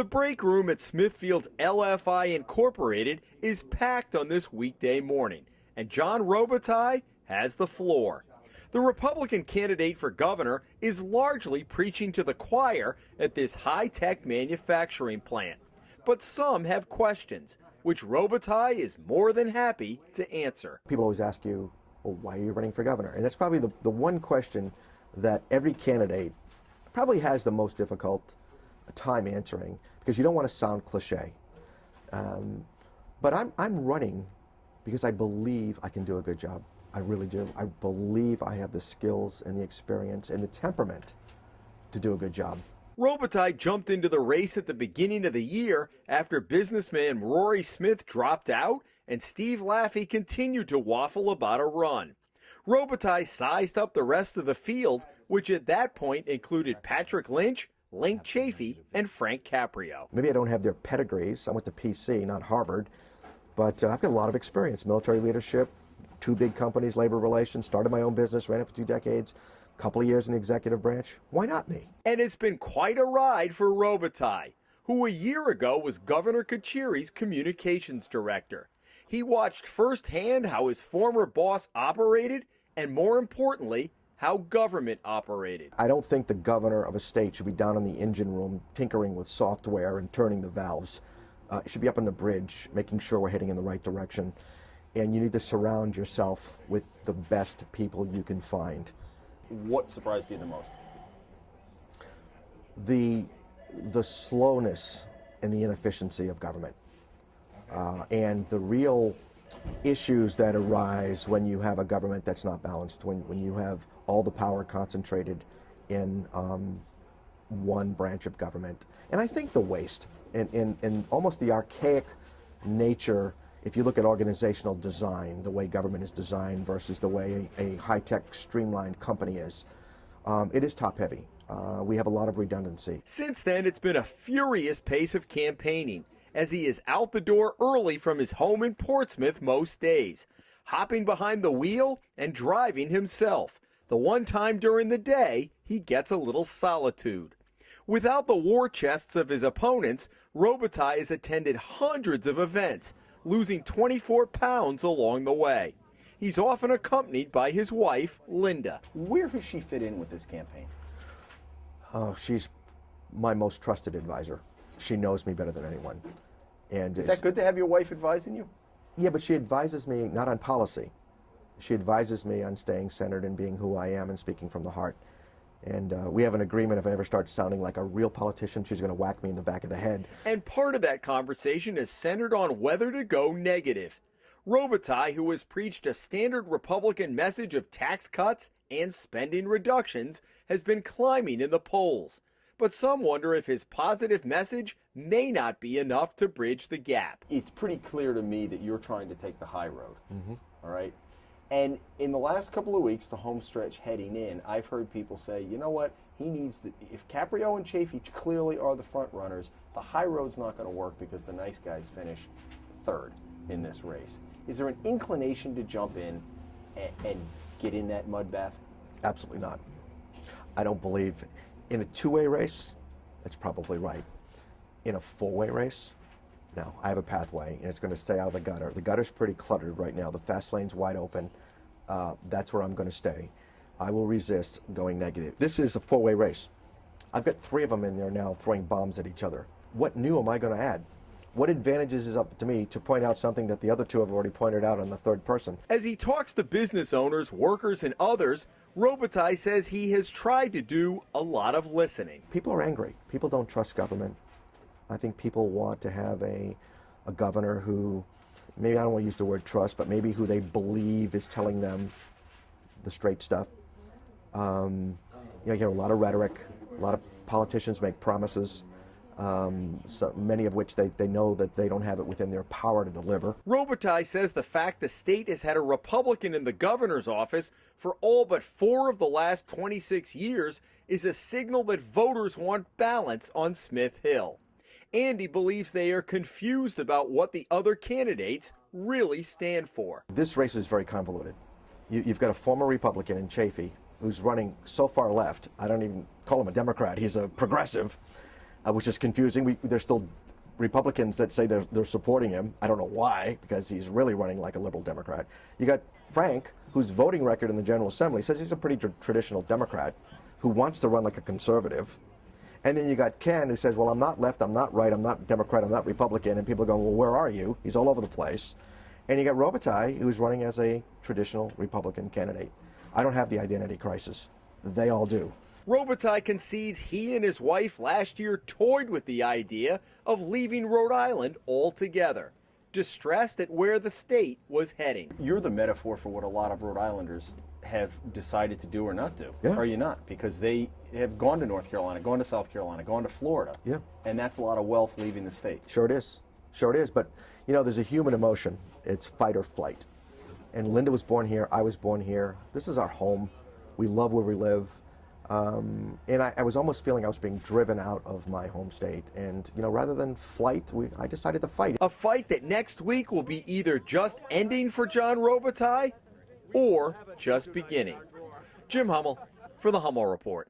The break room at Smithfield's LFI Incorporated is packed on this weekday morning, and John Robitaille has the floor. The Republican candidate for governor is largely preaching to the choir at this high-tech manufacturing plant. But some have questions, which Robitaille is more than happy to answer. People always ask you, well, why are you running for governor? And that's probably the one question that every candidate probably has the most difficult time answering, because you don't want to sound cliche. But I'm running because I believe I can do a good job. I really do. I believe I have the skills and the experience and the temperament to do a good job. Robitaille jumped into the race at the beginning of the year after businessman Rory Smith dropped out and Steve Laffey continued to waffle about a run. Robitaille sized up the rest of the field, which at that point included Patrick Lynch, Link Chafee, and Frank Caprio. Maybe I don't have their pedigrees. I went to PC, not Harvard, but I've got a lot of experience, military leadership, 2 big companies, labor relations, started my own business, ran it for 2 decades, a couple of years in the executive branch. Why not me? And it's been quite a ride for Robitaille, who a year ago was Governor Kachiri's communications director. He watched firsthand how his former boss operated, and more importantly, how government operated. I don't think the governor of a state should be down in the engine room tinkering with software and turning the valves. It should be up on the bridge, making sure we're heading in the right direction. And you need to surround yourself with the best people you can find. What surprised you the most? The slowness and the inefficiency of government, and the real issues that arise when you have a government that's not balanced, when you have all the power concentrated in one branch of government. And I think the waste and almost the archaic nature, if you look at organizational design, the way government is designed versus the way a high-tech streamlined company is, it is top-heavy. We have a lot of redundancy. Since then, it's been a furious pace of campaigning, as he is out the door early from his home in Portsmouth most days, hopping behind the wheel and driving himself. The one time during the day, he gets a little solitude. Without the war chests of his opponents, Robitaille has attended hundreds of events, losing 24 pounds along the way. He's often accompanied by his wife, Linda. Where does she fit in with this campaign? Oh, she's my most trusted advisor. She knows me better than anyone. And is that good to have your wife advising you? Yeah, but she advises me not on policy. She advises me on staying centered and being who I am and speaking from the heart. And we have an agreement, if I ever start sounding like a real politician, she's going to whack me in the back of the head. And part of that conversation is centered on whether to go negative. Robitaille, who has preached a standard Republican message of tax cuts and spending reductions, has been climbing in the polls. But some wonder if his positive message may not be enough to bridge the gap. It's pretty clear to me that you're trying to take the high road, all right? And in the last couple of weeks, the home stretch heading in, I've heard people say, you know what, if Caprio and Chafee clearly are the front runners, the high road's not going to work because the nice guys finish third in this race. Is there an inclination to jump in and get in that mud bath? Absolutely not. I don't believe in a 2-way race, that's probably right. In a 4-way race, no, I have a pathway, and it's going to stay out of the gutter. The gutter's pretty cluttered right now. The fast lane's wide open. That's where I'm going to stay. I will resist going negative. This is a 4-way race. I've got 3 of them in there now throwing bombs at each other. What new am I going to add? What advantages is up to me to point out something that the other 2 have already pointed out on the third person? As he talks to business owners, workers, and others, Robitaille says he has tried to do a lot of listening. People are angry. People don't trust government. I think people want to have a governor who, maybe I don't want to use the word trust, but maybe who they believe is telling them the straight stuff. You hear a lot of rhetoric. A lot of politicians make promises. So many of which they know that they don't have it within their power to deliver. Robitaille says the fact the state has had a Republican in the governor's office for all but 4 of the last 26 years is a signal that voters want balance on Smith Hill. And he believes they are confused about what the other candidates really stand for. This race is very convoluted. You've got a former Republican in Chafee who's running so far left, I don't even call him a Democrat, he's a progressive. which is confusing. There's still Republicans that say they're supporting him. I don't know why, because he's really running like a liberal Democrat. You got Frank, whose voting record in the General Assembly says he's a pretty traditional Democrat who wants to run like a conservative. And then you got Ken, who says, well, I'm not left, I'm not right, I'm not Democrat, I'm not Republican. And people are going, well, where are you? He's all over the place. And you got Robitaille, who's running as a traditional Republican candidate. I don't have the identity crisis. They all do. Robitaille concedes he and his wife last year toyed with the idea of leaving Rhode Island altogether, distressed at where the state was heading. You're the metaphor for what a lot of Rhode Islanders have decided to do or not do. Yeah. Are you not? Because they have gone to North Carolina, gone to South Carolina, gone to Florida. Yeah. And that's a lot of wealth leaving the state. Sure it is. Sure it is. But, you know, there's a human emotion. It's fight or flight. And Linda was born here. I was born here. This is our home. We love where we live. And I was almost feeling I was being driven out of my home state. And, you know, rather than flight, I decided to fight. A fight that next week will be either just ending for John Robitaille or just beginning. Jim Hummel for the Hummel Report.